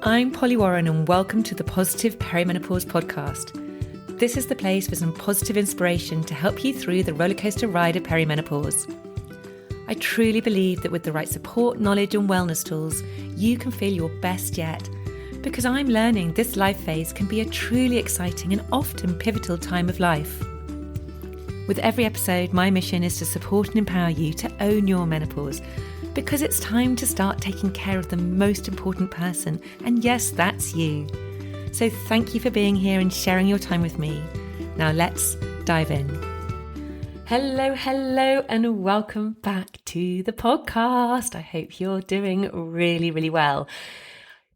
I'm Polly Warren and welcome to the Positive Perimenopause podcast. This is the place for some positive inspiration to help you through the rollercoaster ride of perimenopause. I truly believe that with the right support, knowledge and wellness tools, you can feel your best yet, because I'm learning this life phase can be a truly exciting and often pivotal time of life. With every episode, my mission is to support and empower you to own your menopause, because it's time to start taking care of the most important person, and yes, that's you. So thank you for being here and sharing your time with me. Now let's dive in. Hello, and welcome back to the podcast. I hope you're doing really, really well.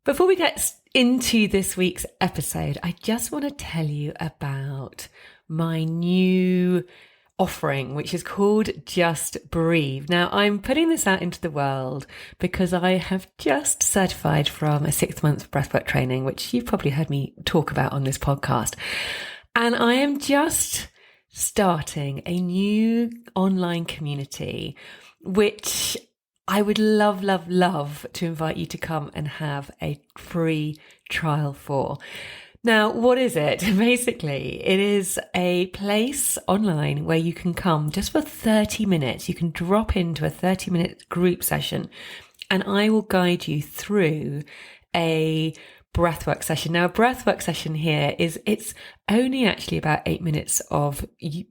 Before we get into this week's episode, I just want to tell you about my new offering, which is called Just Breathe. Now, I'm putting this out into the world because I have just certified from a 6-month breathwork training, which you've probably heard me talk about on this podcast. And I am just starting a new online community, which I would love to invite you to come and have a free trial for. Now, what is it? Basically, it is a place online where you can come just for 30 minutes. You can drop into a 30-minute group session and I will guide you through a breathwork session. Now, a breathwork session here it's only actually about 8 minutes of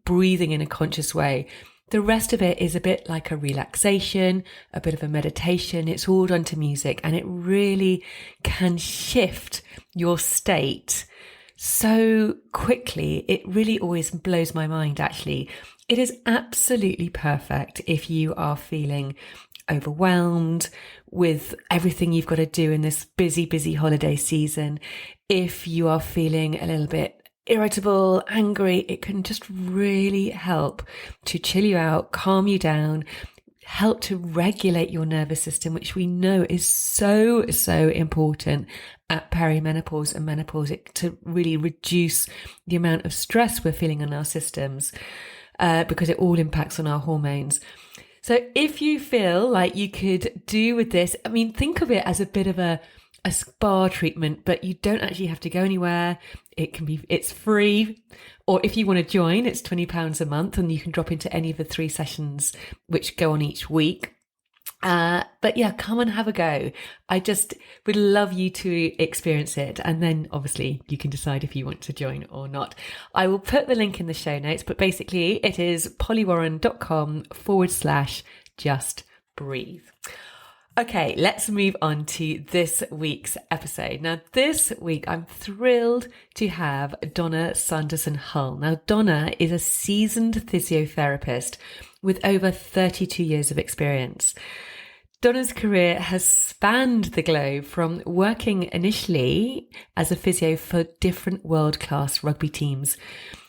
breathing in a conscious way. The rest of it is a bit like a relaxation, a bit of a meditation. It's all done to music and it really can shift your state so quickly. It really always blows my mind, actually. It is absolutely perfect if you are feeling overwhelmed with everything you've got to do in this busy holiday season. If you are feeling a little bit irritable, angry, it can just really help to chill you out, calm you down, help to regulate your nervous system, which we know is so important at perimenopause and menopause, to really reduce the amount of stress we're feeling in our systems, because it all impacts on our hormones. So if you feel like you could do with this, I mean, think of it as a bit of a spa treatment, but you don't actually have to go anywhere. It's free. Or if you want to join, it's £20 a month and you can drop into any of the 3 sessions which go on each week. But yeah, come and have a go. I just would love you to experience it. And then obviously you can decide if you want to join or not. I will put the link in the show notes, but basically it is pollywarren.com/just breathe. Okay, let's move on to this week's episode. Now, this week, I'm thrilled to have Donna San Hull. Now, Donna is a seasoned physiotherapist with over 32 years of experience. Donna's career has spanned the globe, from working initially as a physio for different world-class rugby teams.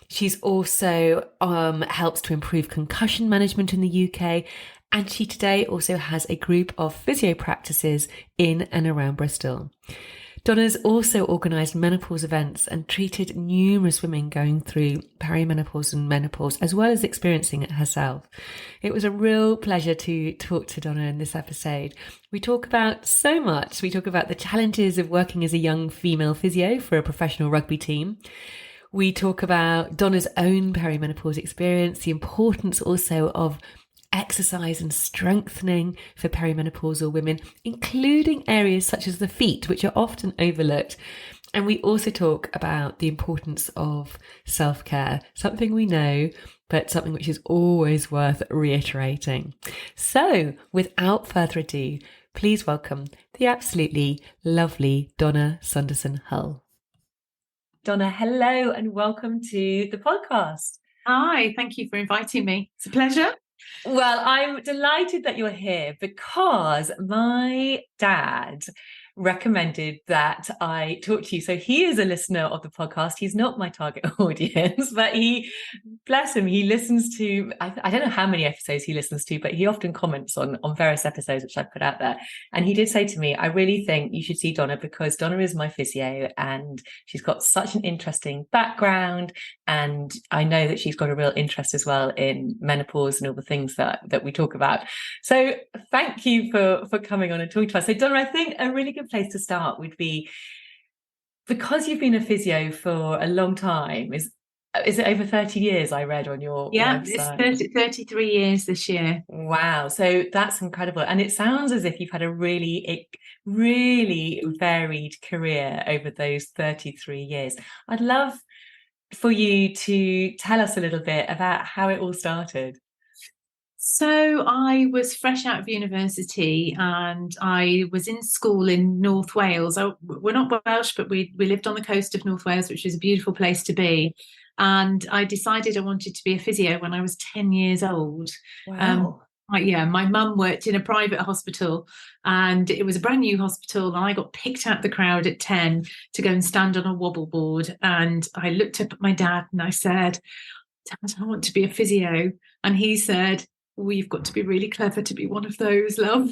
She's also helps to improve concussion management in the UK, and she today also has a group of physio practices in and around Bristol. Donna's also organised menopause events and treated numerous women going through perimenopause and menopause, as well as experiencing it herself. It was a real pleasure to talk to Donna in this episode. We talk about so much. We talk about the challenges of working as a young female physio for a professional rugby team. We talk about Donna's own perimenopause experience, the importance also of exercise and strengthening for perimenopausal women, including areas such as the feet, which are often overlooked. And we also talk about the importance of self-care, something we know, but something which is always worth reiterating. So without further ado, please welcome the absolutely lovely Donna San Hull. Donna, hello and welcome to the podcast. Hi, thank you for inviting me. It's a pleasure. Well, I'm delighted that you're here because my dad recommended that I talk to you. So he is a listener of the podcast. He's not my target audience, but bless him, he listens to, I don't know how many episodes he listens to, but he often comments on various episodes which I put out there. And he did say to me, I really think you should see Donna because Donna is my physio and she's got such an interesting background. And I know that she's got a real interest as well in menopause and all the things that we talk about. So thank you for coming on and talking to us. So Donna, I think a really good place to start would be, because you've been a physio for a long time, is it over 30 years, I read on your website? It's 33 years this year. Wow. So that's incredible. And it sounds as if you've had a really varied career over those 33 years. I'd love for you to tell us a little bit about how it all started. So I was fresh out of university and I was in school in North Wales. We're not Welsh, but we lived on the coast of North Wales, which is a beautiful place to be. And I decided I wanted to be a physio when I was 10 years old. Wow. My mum worked in a private hospital and it was a brand new hospital. And I got picked out of the crowd at 10 to go and stand on a wobble board. And I looked up at my dad and I said, Dad, I want to be a physio. And he said, well, you've got to be really clever to be one of those, love.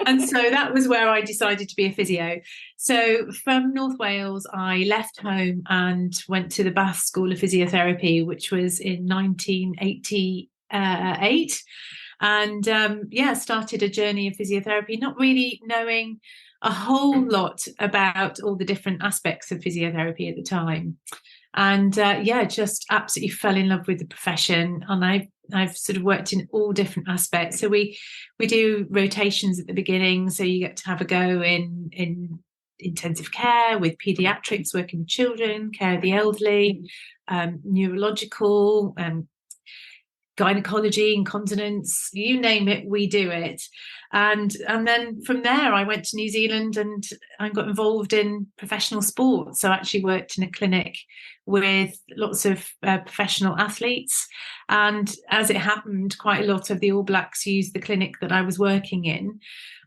And so that was where I decided to be a physio. So from North Wales, I left home and went to the Bath School of Physiotherapy, which was in 1988. And started a journey of physiotherapy, not really knowing a whole lot about all the different aspects of physiotherapy at the time. And just absolutely fell in love with the profession. And I've sort of worked in all different aspects. So we do rotations at the beginning. So you get to have a go in intensive care with pediatrics, working with children, care of the elderly, neurological, gynecology, incontinence, you name it, we do it. And then from there, I went to New Zealand and I got involved in professional sports. So I actually worked in a clinic with lots of professional athletes. And as it happened, quite a lot of the All Blacks used the clinic that I was working in.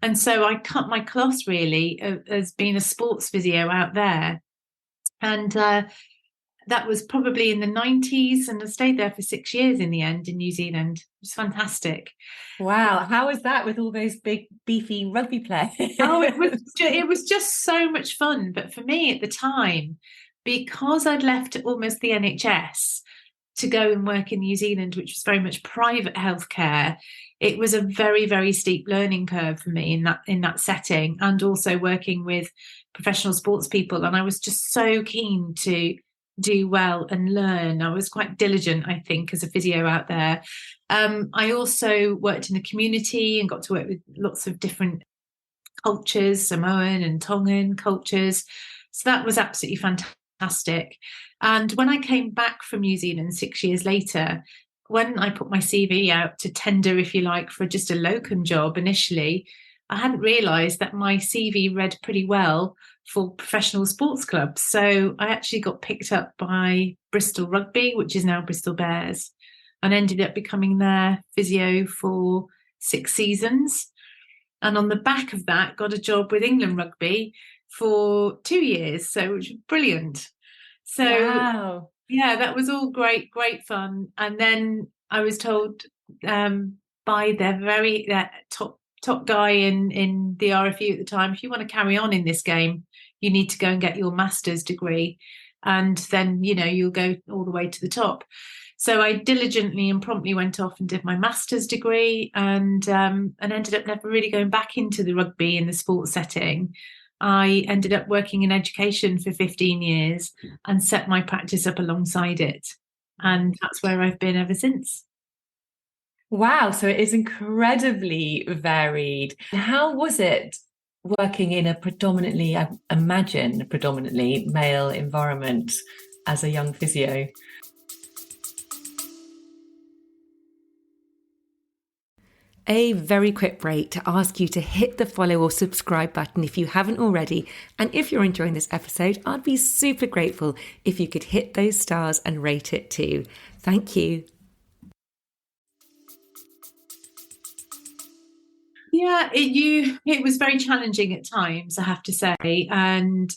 And so I cut my cloth really as being a sports physio out there. And that was probably in the 90s, and I stayed there for 6 years in the end in New Zealand. It was fantastic. Wow. How was that with all those big, beefy rugby players? It was just so much fun. But for me at the time, because I'd left almost the NHS to go and work in New Zealand, which was very much private healthcare, it was a very, very steep learning curve for me in that setting, and also working with professional sports people. And I was just so keen to do well and learn. I was quite diligent, I think, as a physio out there. I also worked in the community and got to work with lots of different cultures, Samoan and Tongan cultures. So that was absolutely fantastic. And when I came back from New Zealand 6 years later, when I put my CV out to tender, if you like, for just a locum job initially, I hadn't realised that my CV read pretty well for professional sports clubs. So I actually got picked up by Bristol Rugby, which is now Bristol Bears, and ended up becoming their physio for 6 seasons. And on the back of that, got a job with England Rugby for 2 years. So which was brilliant. So wow. Yeah, that was all great fun. And then I was told by their very top guy in the RFU at the time, if you want to carry on in this game, you need to go and get your master's degree, and then you'll go all the way to the top. So I diligently and promptly went off and did my master's degree, and ended up never really going back into the rugby in the sports setting. I ended up working in education for 15 years and set my practice up alongside it, and that's where I've been ever since. Wow, so it is incredibly varied. How was it working in a predominantly, I imagine, predominantly male environment as a young physio? A very quick break to ask you to hit the follow or subscribe button if you haven't already. And if you're enjoying this episode, I'd be super grateful if you could hit those stars and rate it too. Thank you. Yeah, it was very challenging at times, I have to say, and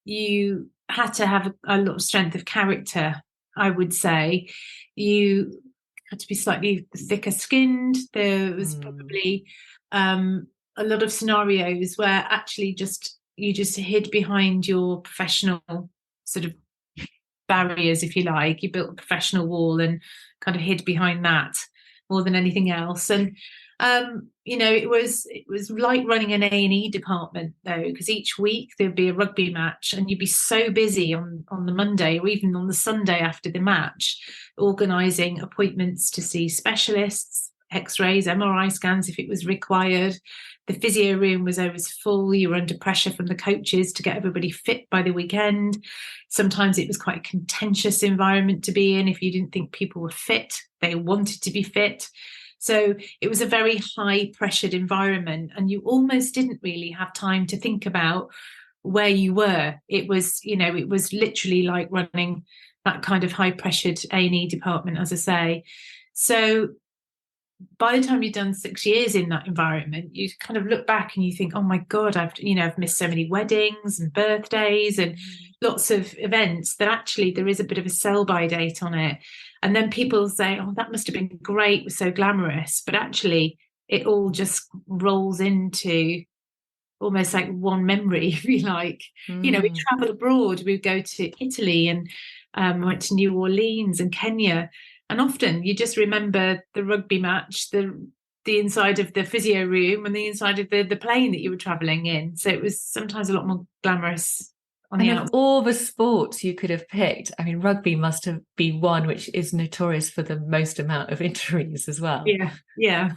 you had to have a lot of strength of character, I would say. You had to be slightly thicker skinned. There was probably a lot of scenarios where actually you just hid behind your professional sort of barriers, if you like. You built a professional wall and kind of hid behind that more than anything else. And It was like running an A&E department though, because each week there'd be a rugby match, and you'd be so busy on the Monday or even on the Sunday after the match, organising appointments to see specialists, X-rays, MRI scans if it was required. The physio room was always full. You were under pressure from the coaches to get everybody fit by the weekend. Sometimes it was quite a contentious environment to be in. If you didn't think people were fit, they wanted to be fit. So it was a very high pressured environment, and you almost didn't really have time to think about where you were. It was literally like running that kind of high pressured A&E department, as I say. So by the time you've done 6 years in that environment, you kind of look back and you think, oh my God, I've missed so many weddings and birthdays and lots of events that actually there is a bit of a sell-by date on it. And then people say, oh, that must have been great, it was so glamorous. But actually, it all just rolls into almost like one memory, if you like. We traveled abroad. We'd go to Italy and went to New Orleans and Kenya. And often you just remember the rugby match, the inside of the physio room and the inside of the plane that you were travelling in. So it was sometimes a lot more glamorous. And of all the sports you could have picked, I mean, rugby must have been one which is notorious for the most amount of injuries as well. Yeah.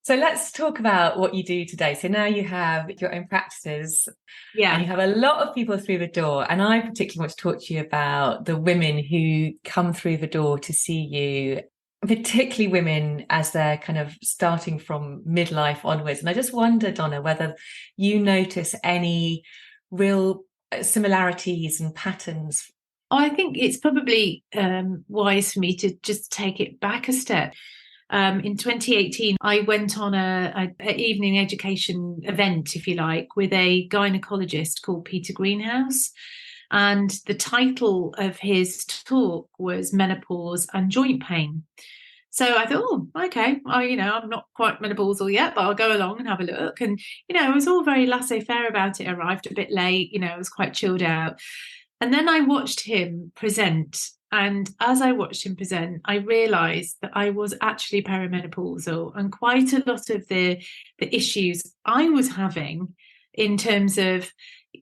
So let's talk about what you do today. So now you have your own practices, and you have a lot of people through the door. And I particularly want to talk to you about the women who come through the door to see you, particularly women as they're kind of starting from midlife onwards. And I just wonder, Donna, whether you notice any real similarities and patterns. I think it's probably wise for me to just take it back a step. In 2018, I went on an evening education event, if you like, with a gynecologist called Peter Greenhouse. And the title of his talk was Menopause and Joint Pain. So I thought, oh, okay, I'm not quite menopausal yet, but I'll go along and have a look. And, it was all very laissez-faire about it. I arrived a bit late, I was quite chilled out. And then I watched him present. And as I watched him present, I realised that I was actually perimenopausal, and quite a lot of the issues I was having in terms of,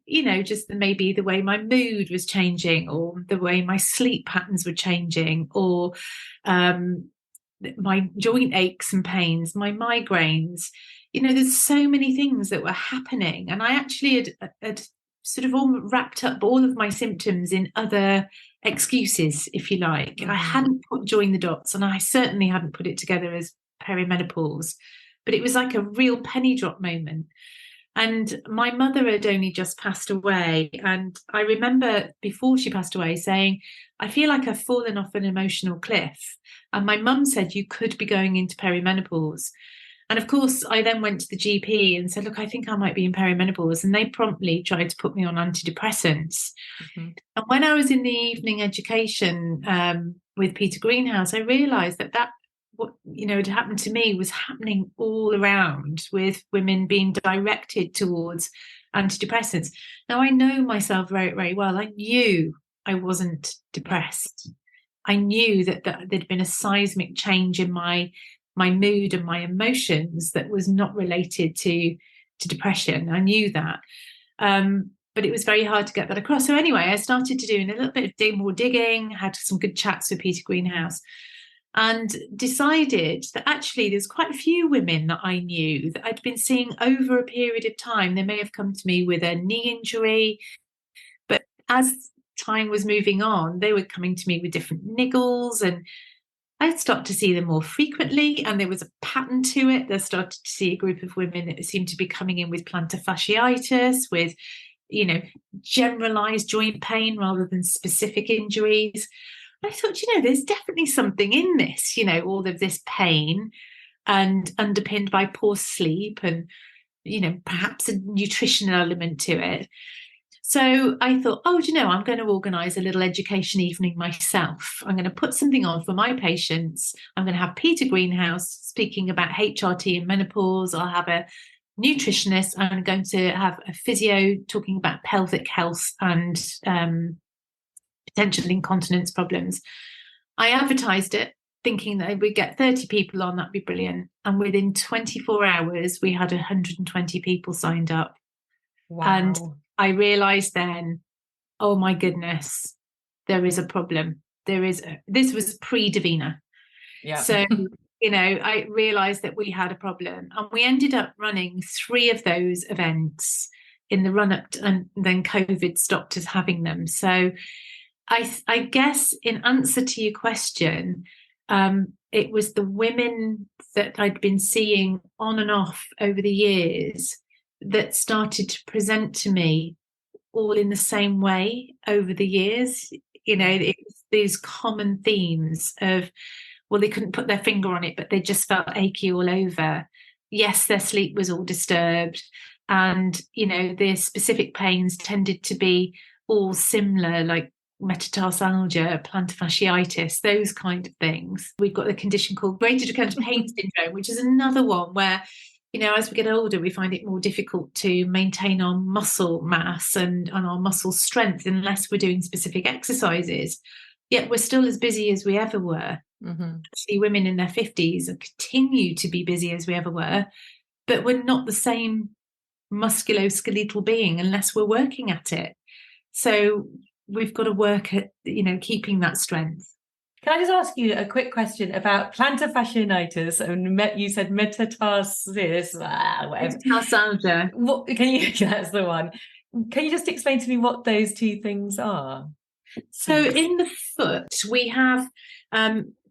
just maybe the way my mood was changing, or the way my sleep patterns were changing, or my joint aches and pains, my migraines. There's so many things that were happening, and I actually had sort of all wrapped up all of my symptoms in other excuses, if you like. I hadn't joined the dots, and I certainly hadn't put it together as perimenopause, but it was like a real penny drop moment. And my mother had only just passed away, and I remember before she passed away saying, I feel like I've fallen off an emotional cliff. And my mum said, you could be going into perimenopause. And of course, I then went to the GP and said, look, I think I might be in perimenopause. And they promptly tried to put me on antidepressants. And when I was in the evening education with Peter Greenhouse, I realised that what had happened to me was happening all around, with women being directed towards antidepressants. Now, I know myself very, very well. I knew I wasn't depressed. I knew that there'd been a seismic change in my mood and my emotions that was not related to depression. I knew that. But it was very hard to get that across. So anyway, I started to doing a little bit of more digging, had some good chats with Peter Greenhouse, and decided that actually there's quite a few women that I knew that I'd been seeing over a period of time. They may have come to me with a knee injury, but as time was moving on, they were coming to me with different niggles, and I'd start to see them more frequently, and there was a pattern to it. They started to see a group of women that seemed to be coming in with plantar fasciitis, with, generalized joint pain rather than specific injuries. I thought, there's definitely something in this, all of this pain, and underpinned by poor sleep and, perhaps a nutritional element to it. So I thought, I'm going to organise a little education evening myself. I'm going to put something on for my patients. I'm going to have Peter Greenhouse speaking about HRT and menopause. I'll have a nutritionist. I'm going to have a physio talking about pelvic health and potential incontinence problems. I advertised it. thinking that we'd get 30 people on, that'd be brilliant. And within 24 hours, we had 120 people signed up. Wow. And I realised then, oh my goodness, there is a problem. This was pre-Davina. Yeah. So, I realised that we had a problem. And we ended up running 3 of those events in the run-up, and then COVID stopped us having them. So I guess in answer to your question, it was the women that I'd been seeing on and off over the years that started to present to me all in the same way over the years. It was these common themes of, well, they couldn't put their finger on it, but they just felt achy all over. Yes, their sleep was all disturbed. And, the specific pains tended to be all similar, like metatarsalgia, plantar fasciitis, those kind of things. We've got a condition called greater trochanter pain syndrome, which is another one where, as we get older, we find it more difficult to maintain our muscle mass and our muscle strength unless we're doing specific exercises. Yet we're still as busy as we ever were. Mm-hmm. Actually, women in their 50s continue to be busy as we ever were, but we're not the same musculoskeletal being unless we're working at it. So we've got to work at, keeping that strength. Can I just ask you a quick question about plantar fasciitis? And you said metatarsis, whatever. Metatarsalgia. That's the one. Can you just explain to me what those two things are? So in the foot, we have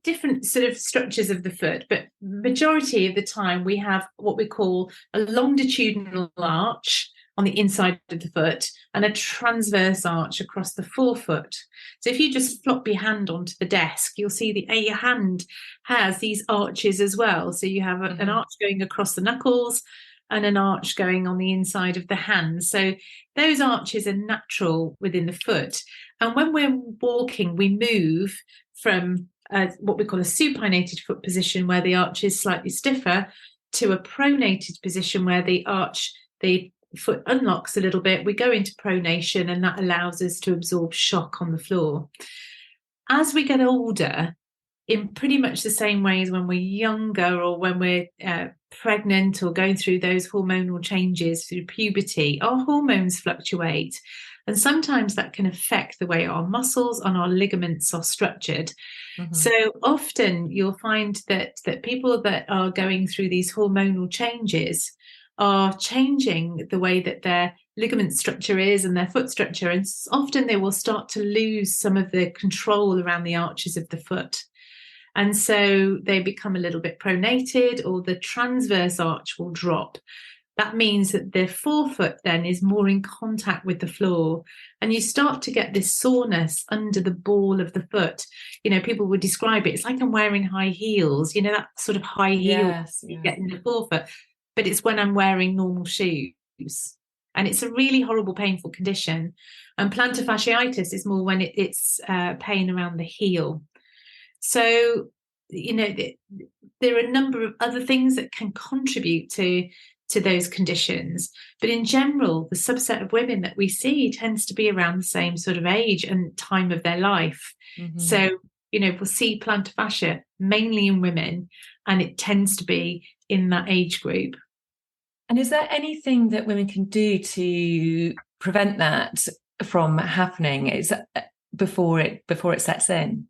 different sort of structures of the foot, but majority of the time we have what we call a longitudinal arch on the inside of the foot and a transverse arch across the forefoot. So if you just flop your hand onto the desk, you'll see your hand has these arches as well. So you have an arch going across the knuckles and an arch going on the inside of the hand. So those arches are natural within the foot. And when we're walking, we move from what we call a supinated foot position, where the arch is slightly stiffer, to a pronated position where the foot unlocks a little bit. We go into pronation, and that allows us to absorb shock on the floor. As we get older, in pretty much the same way as when we're younger or when we're pregnant or going through those hormonal changes through puberty, our hormones fluctuate. And sometimes that can affect the way our muscles and our ligaments are structured. Mm-hmm. So often you'll find that people that are going through these hormonal changes are changing the way that their ligament structure is and their foot structure. And often they will start to lose some of the control around the arches of the foot. And so they become a little bit pronated, or the transverse arch will drop. That means that the forefoot then is more in contact with the floor, and you start to get this soreness under the ball of the foot. People would describe it, it's like I'm wearing high heels, that sort of high heel you get in the forefoot, but it's when I'm wearing normal shoes. And it's a really horrible, painful condition. And plantar fasciitis is more when it's pain around the heel. So, there are a number of other things that can contribute to those conditions. But in general, the subset of women that we see tends to be around the same sort of age and time of their life. Mm-hmm. So, we'll see plantar fascia mainly in women, and it tends to be in that age group. And is there anything that women can do to prevent that from happening before it sets in?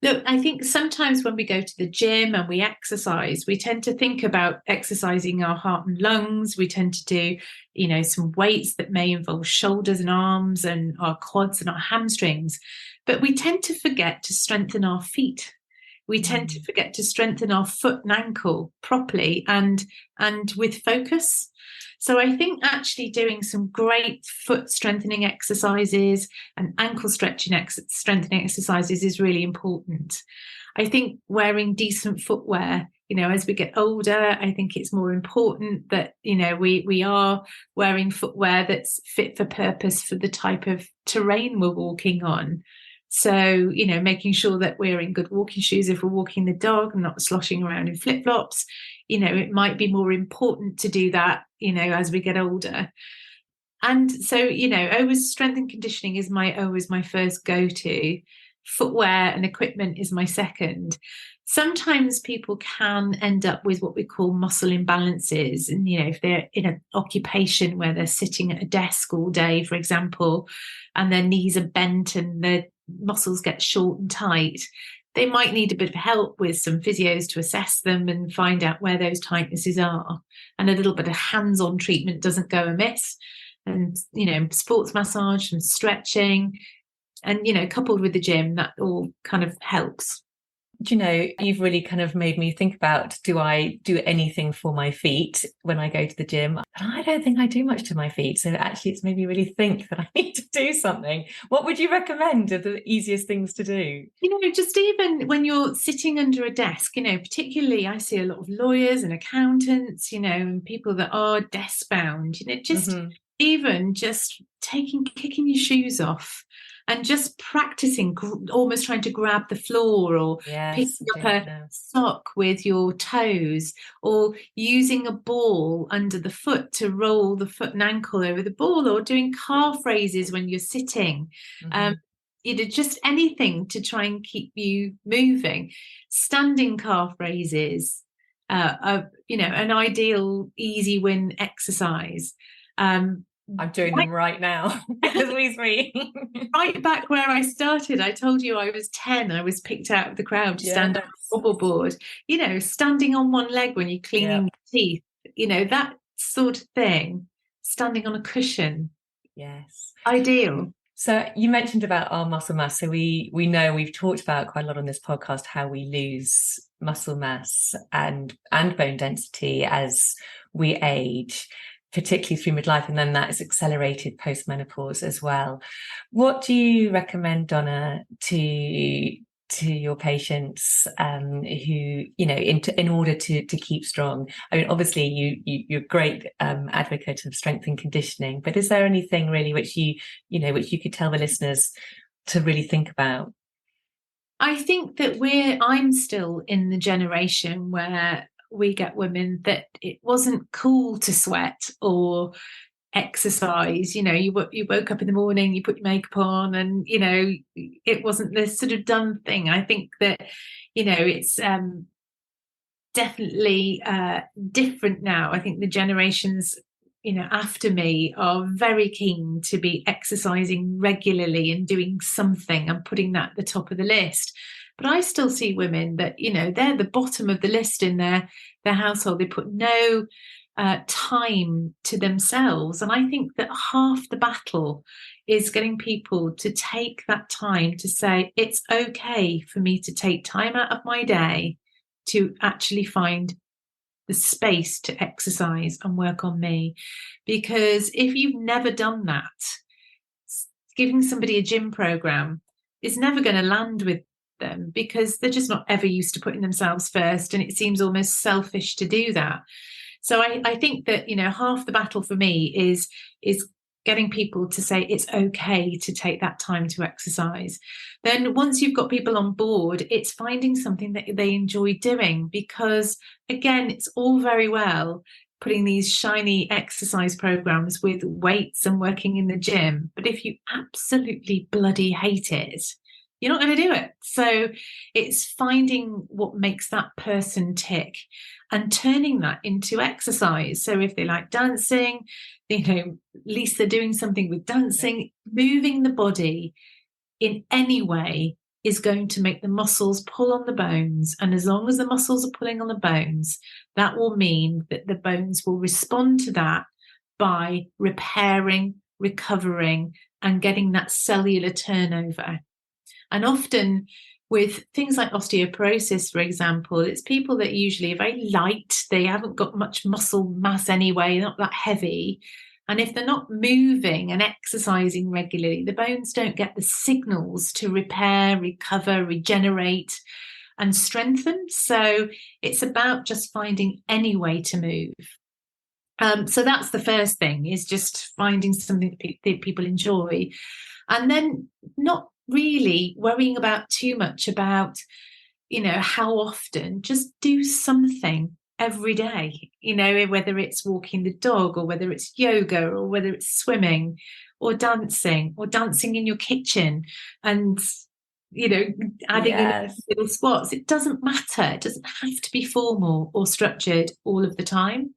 Look, I think sometimes when we go to the gym and we exercise, we tend to think about exercising our heart and lungs. We tend to do, some weights that may involve shoulders and arms and our quads and our hamstrings. But we tend to forget to strengthen our feet. We tend to forget to strengthen our foot and ankle properly and with focus. So I think actually doing some great foot strengthening exercises and ankle strengthening exercises is really important. I think wearing decent footwear, as we get older, I think it's more important that, we are wearing footwear that's fit for purpose for the type of terrain we're walking on. So, making sure that we're in good walking shoes if we're walking the dog and not sloshing around in flip-flops. It might be more important to do that, as we get older. And so, always strength and conditioning is always my first go-to. Footwear and equipment is my second. sometimes people can end up with what we call muscle imbalances. And, if they're in an occupation where they're sitting at a desk all day, for example, and their knees are bent and their muscles get short and tight, they might need a bit of help with some physios to assess them and find out where those tightnesses are. And a little bit of hands-on treatment doesn't go amiss. And, sports massage and stretching and, coupled with the gym, that all kind of helps. You've really kind of made me think about, do I do anything for my feet when I go to the gym? And I don't think I do much to my feet. So actually, it's made me really think that I need to do something. What would you recommend are the easiest things to do? Just even when you're sitting under a desk, particularly I see a lot of lawyers and accountants, and people that are desk bound, just even just kicking your shoes off and just practicing, almost trying to grab the floor or picking up a sock with your toes, or using a ball under the foot to roll the foot and ankle over the ball, or doing calf raises when you're sitting. Just anything to try and keep you moving. Standing calf raises, an ideal easy win exercise. I'm doing them right now as we speak. Right back where I started, I told you I was 10. I was picked out of the crowd to stand on a wobble board. Standing on one leg when you're cleaning your teeth. That sort of thing. Standing on a cushion. Yes. Ideal. So you mentioned about our muscle mass. So we know we've talked about quite a lot on this podcast how we lose muscle mass and bone density as we age, particularly through midlife, and then that is accelerated post-menopause as well. What do you recommend, Donna, to your patients who, in order to keep strong? I mean, obviously you're a great advocate of strength and conditioning, but is there anything really which you could tell the listeners to really think about? I think that I'm still in the generation where we get women that it wasn't cool to sweat or exercise. You woke up in the morning, you put your makeup on, and it wasn't this sort of done thing. I think that it's definitely different now. I think the generations after me are very keen to be exercising regularly and doing something and putting that at the top of the list. But I still see women that, they're the bottom of the list in their household. They put no time to themselves. And I think that half the battle is getting people to take that time to say, it's okay for me to take time out of my day to actually find the space to exercise and work on me. Because if you've never done that, giving somebody a gym program is never going to land with them, because they're just not ever used to putting themselves first, and it seems almost selfish to do that. So I think that half the battle for me is getting people to say it's okay to take that time to exercise. Then once you've got people on board, it's finding something that they enjoy doing, because again, it's all very well putting these shiny exercise programs with weights and working in the gym, but if you absolutely bloody hate it, you're not going to do it. So it's finding what makes that person tick and turning that into exercise. So if they like dancing, at least they're doing something with dancing. Moving the body in any way is going to make the muscles pull on the bones. And as long as the muscles are pulling on the bones, that will mean that the bones will respond to that by repairing, recovering, and getting that cellular turnover. And often with things like osteoporosis, for example, it's people that usually are very light. They haven't got much muscle mass anyway, not that heavy. And if they're not moving and exercising regularly, the bones don't get the signals to repair, recover, regenerate, and strengthen. So it's about just finding any way to move. So that's the first thing, is just finding something that people enjoy. And then not really worrying about too much about, how often. Just do something every day, whether it's walking the dog, or whether it's yoga, or whether it's swimming or dancing in your kitchen. And adding in Yes. little squats. It doesn't matter. It doesn't have to be formal or structured all of the time.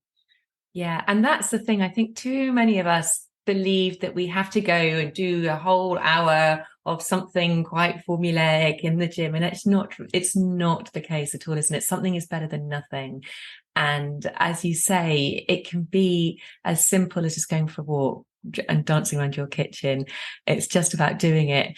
Yeah. And that's the thing. I think too many of us believe that we have to go and do a whole hour of something quite formulaic in the gym. And it's not the case at all, isn't it? Something is better than nothing. And as you say, it can be as simple as just going for a walk and dancing around your kitchen. It's just about doing it.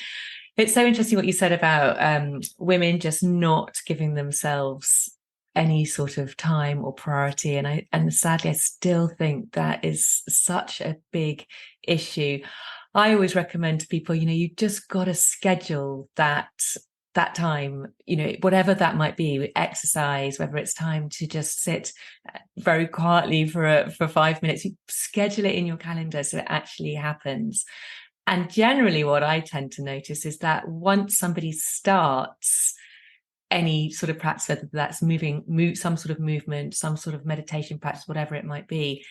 It's so interesting what you said about women just not giving themselves any sort of time or priority. And sadly, I still think that is such a big issue. I always recommend to people, you just got to schedule that time, whatever that might be, exercise, whether it's time to just sit very quietly for 5 minutes, you schedule it in your calendar so it actually happens. And generally what I tend to notice is that once somebody starts any sort of practice, whether that's some sort of movement, some sort of meditation practice, whatever it might be,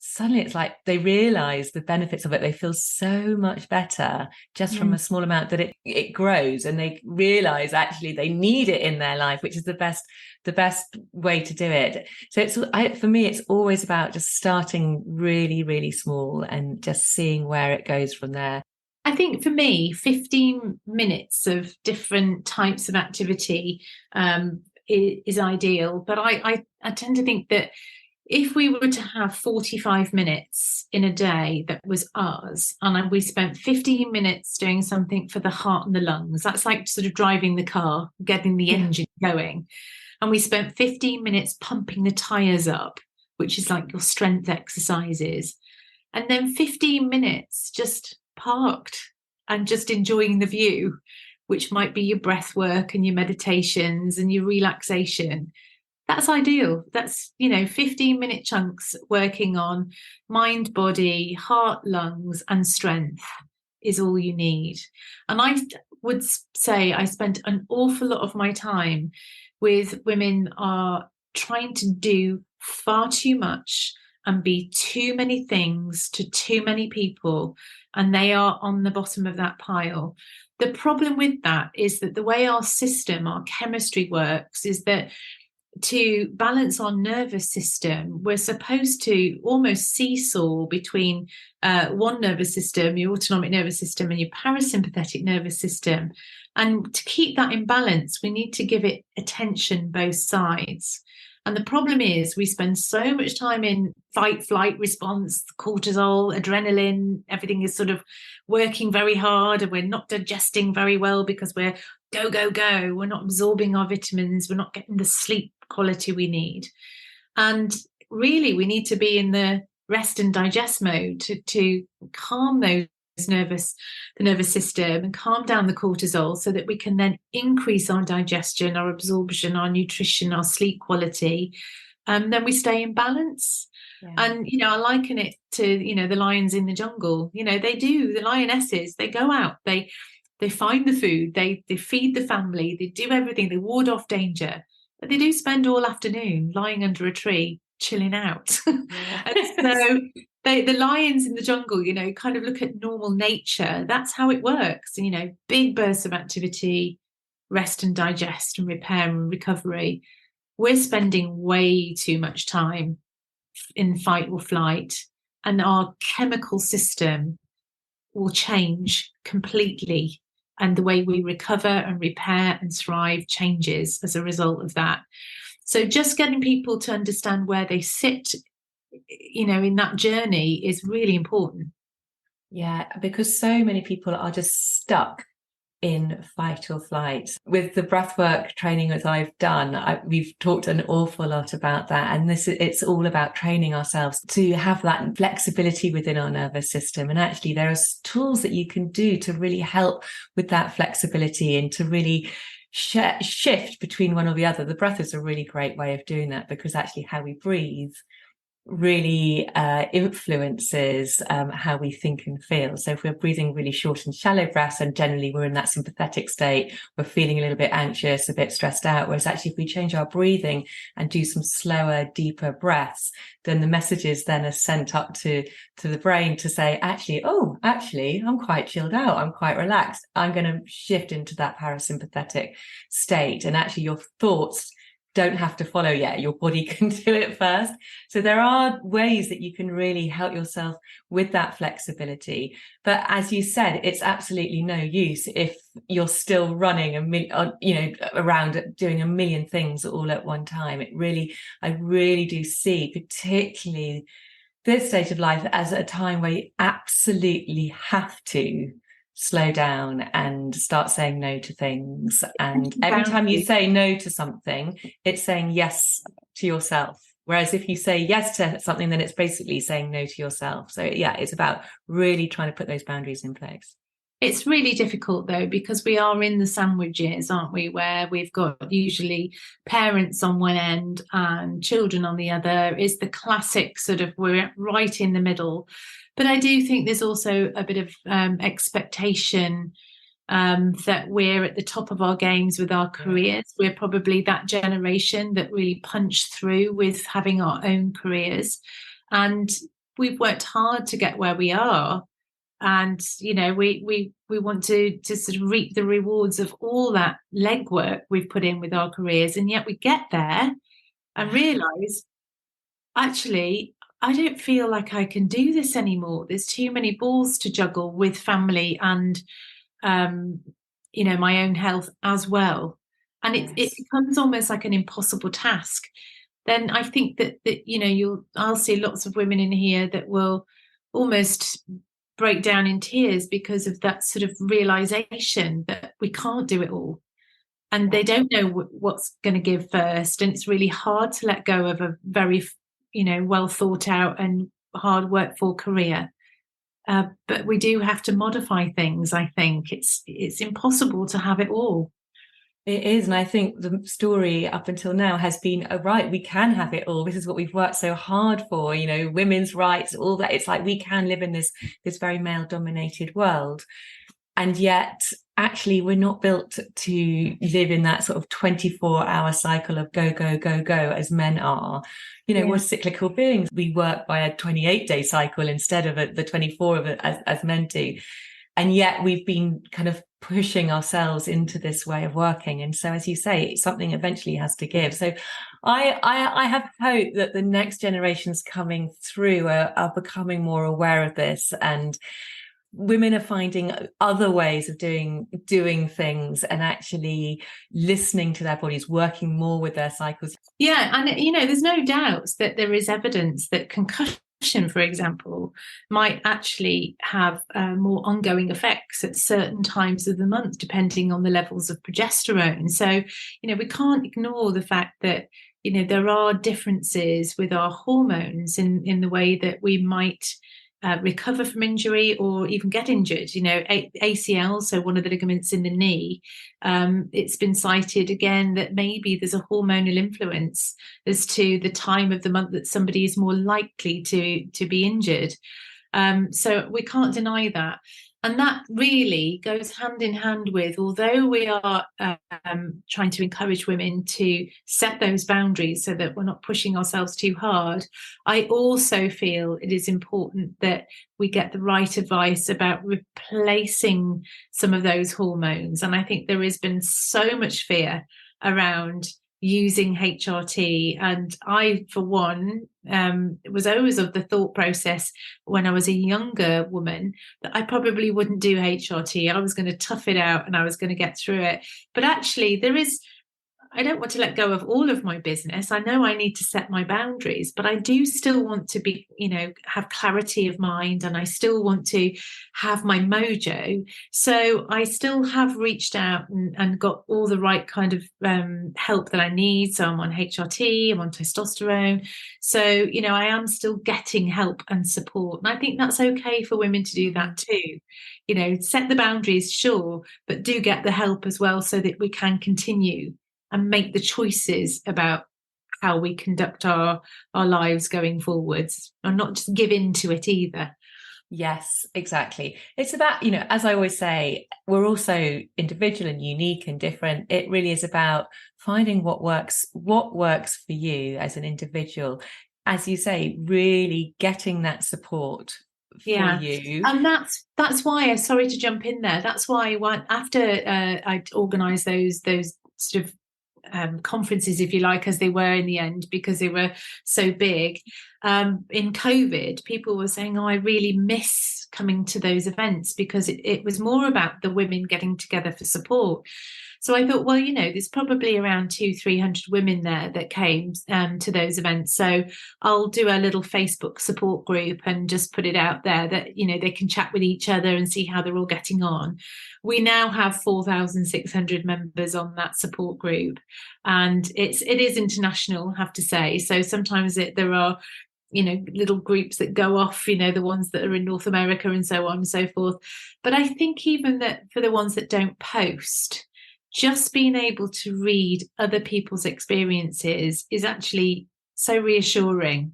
suddenly it's like they realize the benefits of it. They feel so much better just from a small amount that it grows, and they realize actually they need it in their life, which is the best way to do it. So for me, it's always about just starting really, really small and just seeing where it goes from there. I think for me, 15 minutes of different types of activity is ideal. But I tend to think that if we were to have 45 minutes in a day that was ours, and we spent 15 minutes doing something for the heart and the lungs, that's like sort of driving the car, getting the engine going. And we spent 15 minutes pumping the tires up, which is like your strength exercises. And then 15 minutes just parked and just enjoying the view, which might be your breath work and your meditations and your relaxation. That's ideal. That's 15-minute chunks working on mind, body, heart, lungs, and strength is all you need. And I would say I spent an awful lot of my time with women are trying to do far too much and be too many things to too many people, and they are on the bottom of that pile. The problem with that is that the way our system, our chemistry works is that to balance our nervous system, we're supposed to almost seesaw between one nervous system, your autonomic nervous system, and your parasympathetic nervous system. And to keep that in balance, we need to give it attention both sides. And the problem is we spend so much time in fight, flight response, cortisol, adrenaline, everything is sort of working very hard, and we're not digesting very well because we're go, go, go. We're not absorbing our vitamins. We're not getting the sleep quality we need. And really, we need to be in the rest and digest mode to calm the nervous system and calm down the cortisol so that we can then increase our digestion, our absorption, our nutrition, our sleep quality. Then we stay in balance. Yeah. And, I liken it to, the lions in the jungle. The lionesses, they go out, they find the food, they feed the family, they do everything, they ward off danger. But they do spend all afternoon lying under a tree, chilling out. Yeah. And so the lions in the jungle, kind of look at normal nature. That's how it works. Big bursts of activity, rest and digest and repair and recovery. We're spending way too much time in fight or flight, and our chemical system will change completely. And the way we recover and repair and thrive changes as a result of that. So just getting people to understand where they sit, in that journey is really important. Yeah, because so many people are just stuck in fight or flight. With the breathwork training that I've done, we've talked an awful lot about that. And it's all about training ourselves to have that flexibility within our nervous system. And actually, there are tools that you can do to really help with that flexibility and to really shift between one or the other. The breath is a really great way of doing that, because actually how we breathe really influences how we think and feel. So if we're breathing really short and shallow breaths, and generally we're in that sympathetic state, we're feeling a little bit anxious, a bit stressed out. Whereas actually if we change our breathing and do some slower, deeper breaths, then the messages then are sent up to the brain to say, actually, I'm quite chilled out, I'm quite relaxed, I'm going to shift into that parasympathetic state. And actually your thoughts don't have to follow yet. Your body can do it first. So there are ways that you can really help yourself with that flexibility. But as you said, it's absolutely no use if you're still running around doing a million things all at one time. I really do see, particularly this stage of life, as a time where you absolutely have to slow down and start saying no to things. And every time you say no to something, it's saying yes to yourself. Whereas if you say yes to something, then it's basically saying no to yourself. So yeah, it's about really trying to put those boundaries in place. It's really difficult though, because we are in the sandwiches, aren't we, where we've got usually parents on one end and children on the other. Is the classic sort of, we're right in the middle. But I do think there's also a bit of expectation that we're at the top of our games with our careers. We're probably that generation that really punched through with having our own careers. And we've worked hard to get where we are. And, we want to sort of reap the rewards of all that legwork we've put in with our careers. And yet we get there and realise, actually, I don't feel like I can do this anymore. There's too many balls to juggle with family and, my own health as well. And it becomes almost like an impossible task. Then I think that I'll see lots of women in here that will almost break down in tears because of that sort of realization that we can't do it all. And they don't know what's going to give first. And it's really hard to let go of a very, well thought out and hard work for career. But we do have to modify things. I think it's impossible to have it all. It is. And I think the story up until now has been, right, we can have it all. This is what we've worked so hard for, women's rights, all that. It's like we can live in this very male dominated world. And yet actually we're not built to live in that sort of 24-hour cycle of go, go, go, go as men are. We're cyclical beings. We work by a 28-day cycle instead of the 24 of it as men do. And yet we've been kind of pushing ourselves into this way of working. And so, as you say, something eventually has to give. So I have hope that the next generations coming through are becoming more aware of this, and women are finding other ways of doing things and actually listening to their bodies, working more with their cycles. Yeah. And, there's no doubt that there is evidence that concussion, for example, might actually have more ongoing effects at certain times of the month, depending on the levels of progesterone. So, we can't ignore the fact that, there are differences with our hormones in the way that we might recover from injury or even get injured. ACL, so one of the ligaments in the knee, it's been cited again that maybe there's a hormonal influence as to the time of the month that somebody is more likely to be injured. So we can't deny that. And that really goes hand in hand with, although we are trying to encourage women to set those boundaries so that we're not pushing ourselves too hard, I also feel it is important that we get the right advice about replacing some of those hormones. And I think there has been so much fear around using HRT. And I, for one, was always of the thought process when I was a younger woman that I probably wouldn't do HRT. I was going to tough it out and I was going to get through it. But actually I don't want to let go of all of my business. I know I need to set my boundaries, but I do still want to be, have clarity of mind, and I still want to have my mojo. So I still have reached out and got all the right kind of help that I need. So I'm on HRT, I'm on testosterone. So, I am still getting help and support. And I think that's okay for women to do that too. Set the boundaries, sure, but do get the help as well so that we can continue and make the choices about how we conduct our lives going forwards, and not just give in to it either. Yes, exactly. It's about, as I always say, we're also individual and unique and different. It really is about finding what works for you as an individual. As you say, really getting that support for you. And that's why, sorry to jump in there, that's why after I'd organised those sort of conferences, if you like, as they were in the end, because they were so big, in COVID, people were saying, I really miss coming to those events, because it was more about the women getting together for support. So I thought, well, there's probably around 200-300 women there that came to those events. So I'll do a little Facebook support group and just put it out there that, they can chat with each other and see how they're all getting on. We now have 4,600 members on that support group, and it is international, I have to say. So sometimes there are little groups that go off, the ones that are in North America and so on and so forth. But I think even that for the ones that don't post, just being able to read other people's experiences is actually so reassuring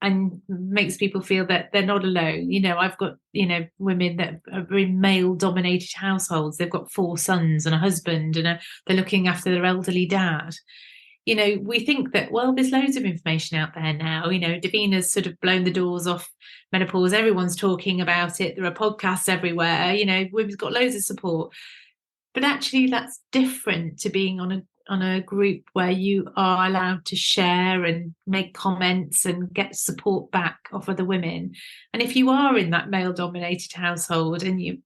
and makes people feel that they're not alone. I've got, women that are in male dominated households. They've got 4 sons and a husband, and they're looking after their elderly dad. We think that, well, there's loads of information out there now. Davina's sort of blown the doors off menopause. Everyone's talking about it. There are podcasts everywhere. Women's got loads of support. But actually, that's different to being on a group where you are allowed to share and make comments and get support back off other women. And if you are in that male-dominated household and you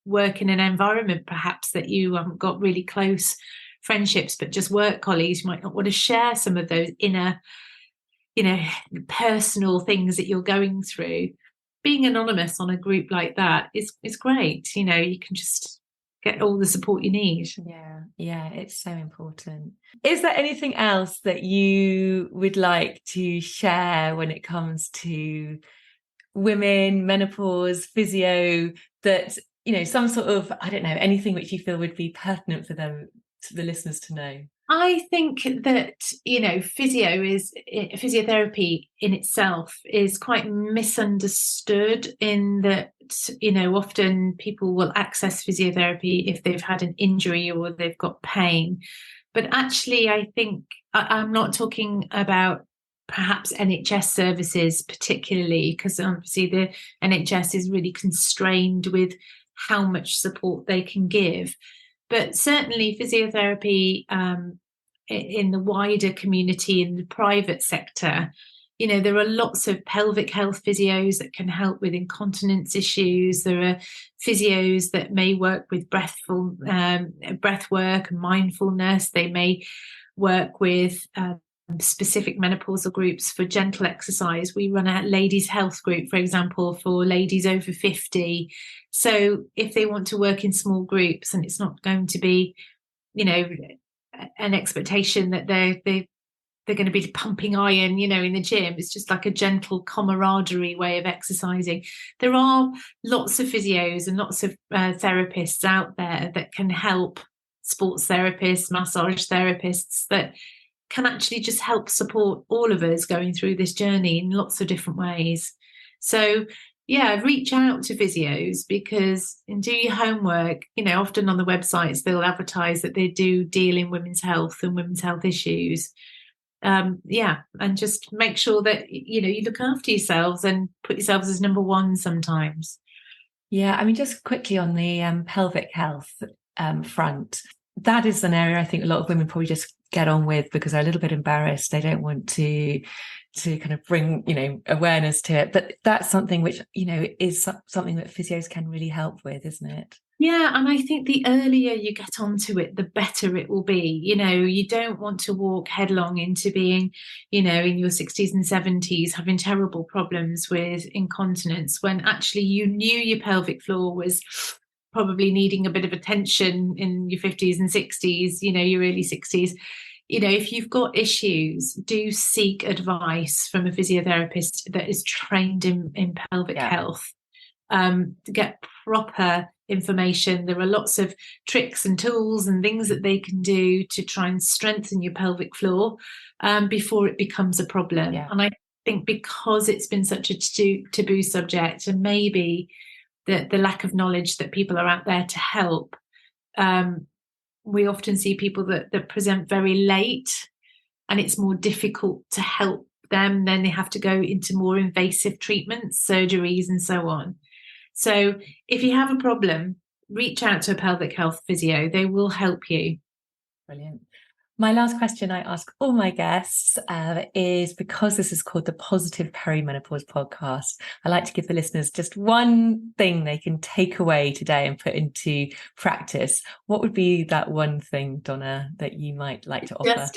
work in an environment perhaps that you haven't got really close friendships, but just work colleagues, you might not want to share some of those inner, personal things that you're going through. Being anonymous on a group like that is great. You can just get all the support you need. Yeah, it's so important. Is there anything else that you would like to share when it comes to women, menopause, physio, that some sort of, I don't know, anything which you feel would be pertinent for them, to the listeners, to know? I think that, physiotherapy in itself is quite misunderstood, in that, often people will access physiotherapy if they've had an injury or they've got pain. But actually, I think I'm not talking about perhaps NHS services particularly, because obviously the NHS is really constrained with how much support they can give. But certainly physiotherapy in the wider community, in the private sector, there are lots of pelvic health physios that can help with incontinence issues. There are physios that may work with breath work and mindfulness. They may work with specific menopausal groups for gentle exercise. We run a ladies' health group, for example, for ladies over 50. So if they want to work in small groups, and it's not going to be, an expectation that they're going to be pumping iron, in the gym. It's just like a gentle camaraderie way of exercising. There are lots of physios and lots of therapists out there that can help, sports therapists, massage therapists, that can actually just help support all of us going through this journey in lots of different ways. So reach out to physios, and do your homework. Often on the websites they'll advertise that they do deal in women's health and women's health issues. And just make sure that you look after yourselves and put yourselves as number one sometimes. Yeah, I mean, just quickly on the pelvic health front, that is an area I think a lot of women probably just get on with because they're a little bit embarrassed. They don't want to kind of bring, awareness to it. But that's something which, is something that physios can really help with, isn't it? Yeah, and I think the earlier you get onto it, the better it will be. You don't want to walk headlong into being, in your 60s and 70s, having terrible problems with incontinence, when actually you knew your pelvic floor was probably needing a bit of attention in your 50s and 60s, your early 60s. If you've got issues, do seek advice from a physiotherapist that is trained in pelvic health. Get proper information. There are lots of tricks and tools and things that they can do to try and strengthen your pelvic floor before it becomes a problem. Yeah. And I think because it's been such a taboo subject, and maybe the lack of knowledge that people are out there to help, we often see people that present very late, and it's more difficult to help them. Then they have to go into more invasive treatments, surgeries, and so on. So if you have a problem, reach out to a pelvic health physio. They will help you. Brilliant. My last question I ask all my guests is, because this is called the Positive Perimenopause Podcast, I like to give the listeners just one thing they can take away today and put into practice. What would be that one thing, Donna, that you might like to offer?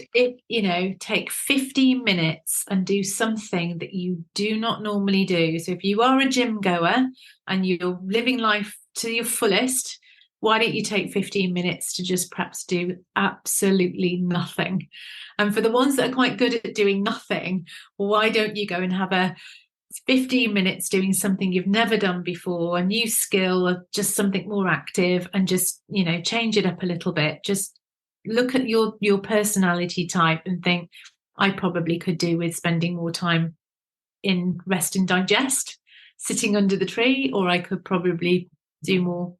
Take 15 minutes and do something that you do not normally do. So if you are a gym goer and you're living life to your fullest, why don't you take 15 minutes to just perhaps do absolutely nothing? And for the ones that are quite good at doing nothing, why don't you go and have a 15 minutes doing something you've never done before, a new skill, or just something more active, and just, change it up a little bit. Just look at your personality type and think, I probably could do with spending more time in rest and digest, sitting under the tree, or I could probably do more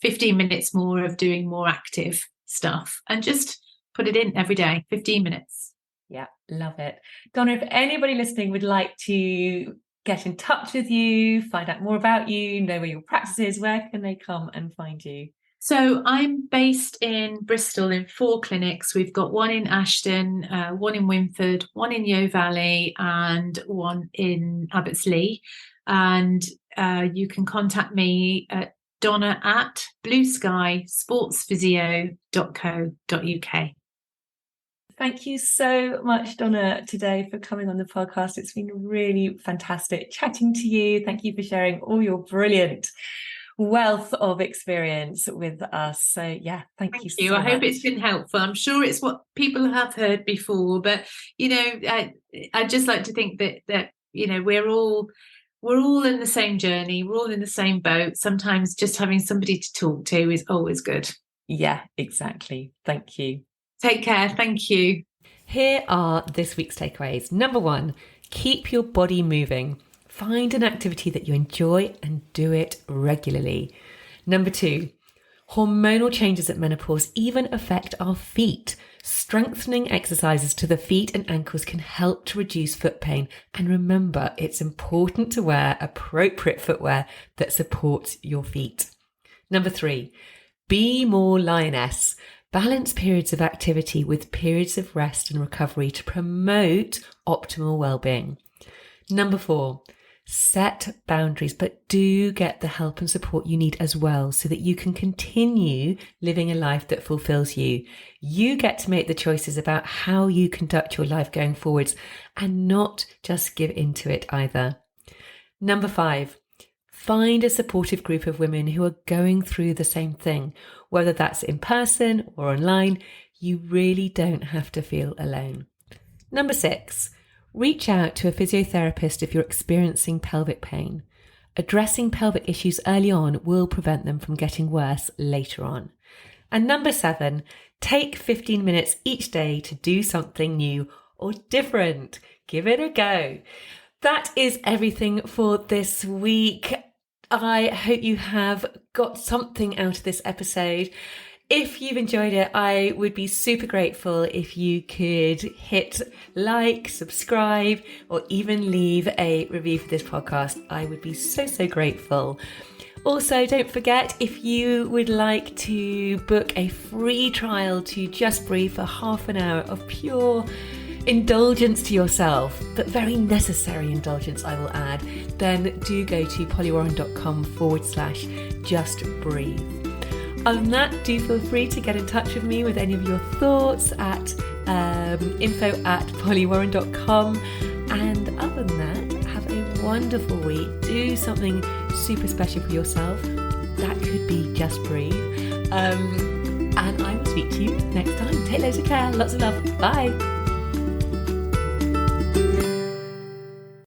15 minutes more of doing more active stuff, and just put it in every day, 15 minutes. Yeah, love it. Donna, if anybody listening would like to get in touch with you, find out more about you, know where your practice is, where can they come and find you? So I'm based in Bristol in 4 clinics. We've got one in Ashton, one in Wynford, one in Yeo Valley, and one in Abbotsleigh. And you can contact me at Donna at blueskysportsphysio.co.uk. Thank you so much, Donna, today for coming on the podcast. It's been really fantastic chatting to you. Thank you for sharing all your brilliant wealth of experience with us. So yeah, thank you so much. I hope it's been helpful. I'm sure it's what people have heard before, but I just like to think that we're all in the same journey. We're all in the same boat. Sometimes just having somebody to talk to is always good. Yeah, exactly. Thank you. Take care. Thank you. Here are this week's takeaways. Number 1, keep your body moving. Find an activity that you enjoy and do it regularly. Number 2, hormonal changes at menopause even affect our feet. Strengthening exercises to the feet and ankles can help to reduce foot pain. And remember, it's important to wear appropriate footwear that supports your feet. Number 3, be more lioness. Balance periods of activity with periods of rest and recovery to promote optimal well-being. Number 4, set boundaries, but do get the help and support you need as well so that you can continue living a life that fulfills you. You get to make the choices about how you conduct your life going forwards and not just give into it either. Number 5, find a supportive group of women who are going through the same thing, whether that's in person or online. You really don't have to feel alone. Number 6, reach out to a physiotherapist if you're experiencing pelvic pain. Addressing pelvic issues early on will prevent them from getting worse later on. And number 7, take 15 minutes each day to do something new or different. Give it a go. That is everything for this week. I hope you have got something out of this episode. If you've enjoyed it, I would be super grateful if you could hit like, subscribe, or even leave a review for this podcast. I would be so grateful. Also, don't forget, if you would like to book a free trial to Just Breathe for half an hour of pure indulgence to yourself, but very necessary indulgence, I will add, then do go to polywarren.com/justbreathe. Other than that, do feel free to get in touch with me with any of your thoughts at info@polywarren.com. And other than that, have a wonderful week. Do something super special for yourself. That could be Just Breathe. And I will speak to you next time. Take loads of care. Lots of love. Bye.